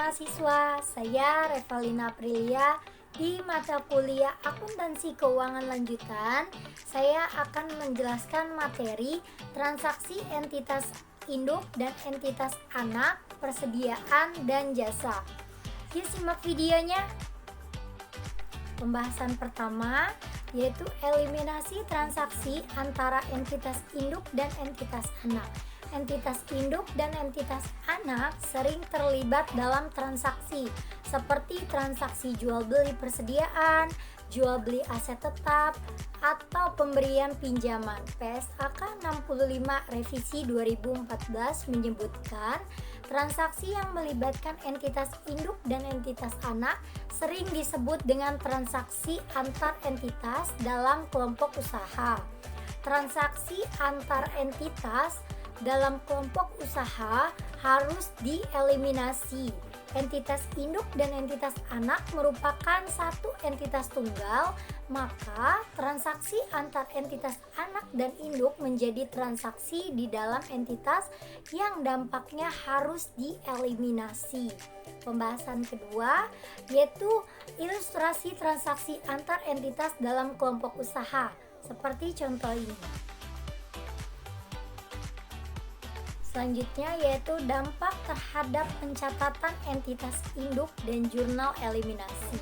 mahasiswa, saya Revalina Aprilia. Di mata kuliah Akuntansi Keuangan Lanjutan, saya akan menjelaskan materi transaksi entitas induk dan entitas anak, persediaan dan jasa. Yuk simak videonya. Pembahasan pertama yaitu eliminasi transaksi antara entitas induk dan entitas anak. Entitas induk dan entitas anak sering terlibat dalam transaksi seperti transaksi jual beli persediaan, jual beli aset tetap, atau pemberian pinjaman. PSAK 65 revisi 2014 menyebutkan transaksi yang melibatkan entitas induk dan entitas anak sering disebut dengan transaksi antar entitas dalam kelompok usaha. Transaksi antar entitas dalam kelompok usaha harus dieliminasi. Entitas induk dan entitas anak merupakan satu entitas tunggal, maka transaksi antar entitas anak dan induk menjadi transaksi di dalam entitas yang dampaknya harus dieliminasi. Pembahasan kedua yaitu ilustrasi transaksi antar entitas dalam kelompok usaha, seperti contoh ini. Selanjutnya yaitu dampak terhadap pencatatan entitas induk dan jurnal eliminasi.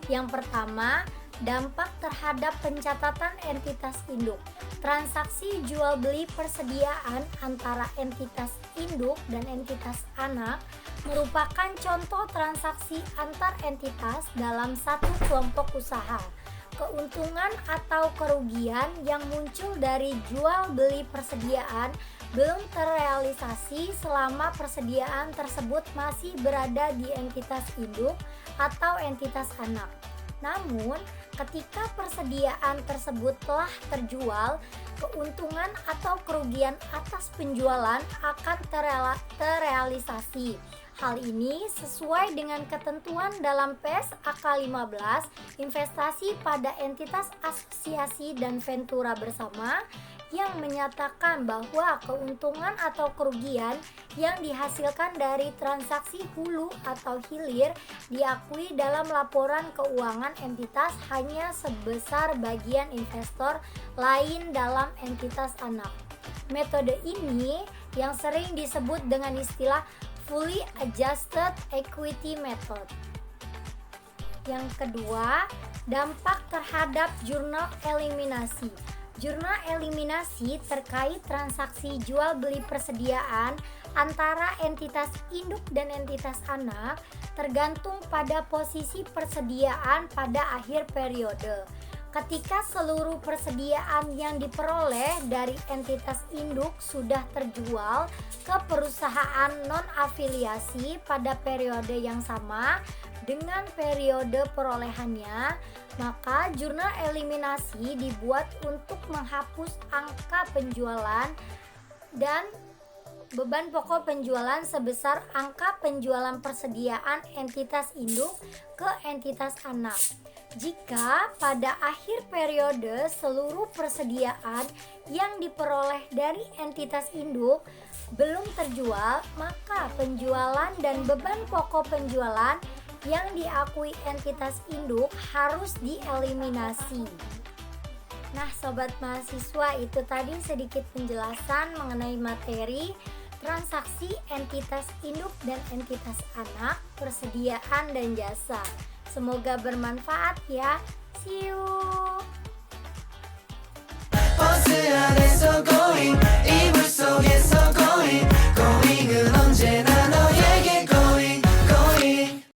Yang pertama, dampak terhadap pencatatan entitas induk. Transaksi jual beli persediaan antara entitas induk dan entitas anak merupakan contoh transaksi antar entitas dalam satu kelompok usaha. Keuntungan atau kerugian yang muncul dari jual beli persediaan belum terrealisasi selama persediaan tersebut masih berada di entitas induk atau entitas anak. Namun, ketika persediaan tersebut telah terjual, keuntungan atau kerugian atas penjualan akan terrealisasi. Hal ini sesuai dengan ketentuan dalam PSAK 15, investasi pada entitas asosiasi dan ventura bersama, yang menyatakan bahwa keuntungan atau kerugian yang dihasilkan dari transaksi hulu atau hilir diakui dalam laporan keuangan entitas hanya sebesar bagian investor lain dalam entitas anak. Metode ini yang sering disebut dengan istilah Fully Adjusted Equity Method. Yang kedua, dampak terhadap jurnal eliminasi. Jurnal eliminasi terkait transaksi jual beli persediaan antara entitas induk dan entitas anak tergantung pada posisi persediaan pada akhir periode. Ketika seluruh persediaan yang diperoleh dari entitas induk sudah terjual ke perusahaan non-afiliasi pada periode yang sama dengan periode perolehannya, maka jurnal eliminasi dibuat untuk menghapus angka penjualan dan beban pokok penjualan sebesar angka penjualan persediaan entitas induk ke entitas anak. Jika pada akhir periode seluruh persediaan yang diperoleh dari entitas induk belum terjual, maka penjualan dan beban pokok penjualan yang diakui entitas induk harus dieliminasi. Nah, sobat mahasiswa, itu tadi sedikit penjelasan mengenai materi transaksi entitas induk dan entitas anak, persediaan dan jasa. Semoga bermanfaat ya. See you.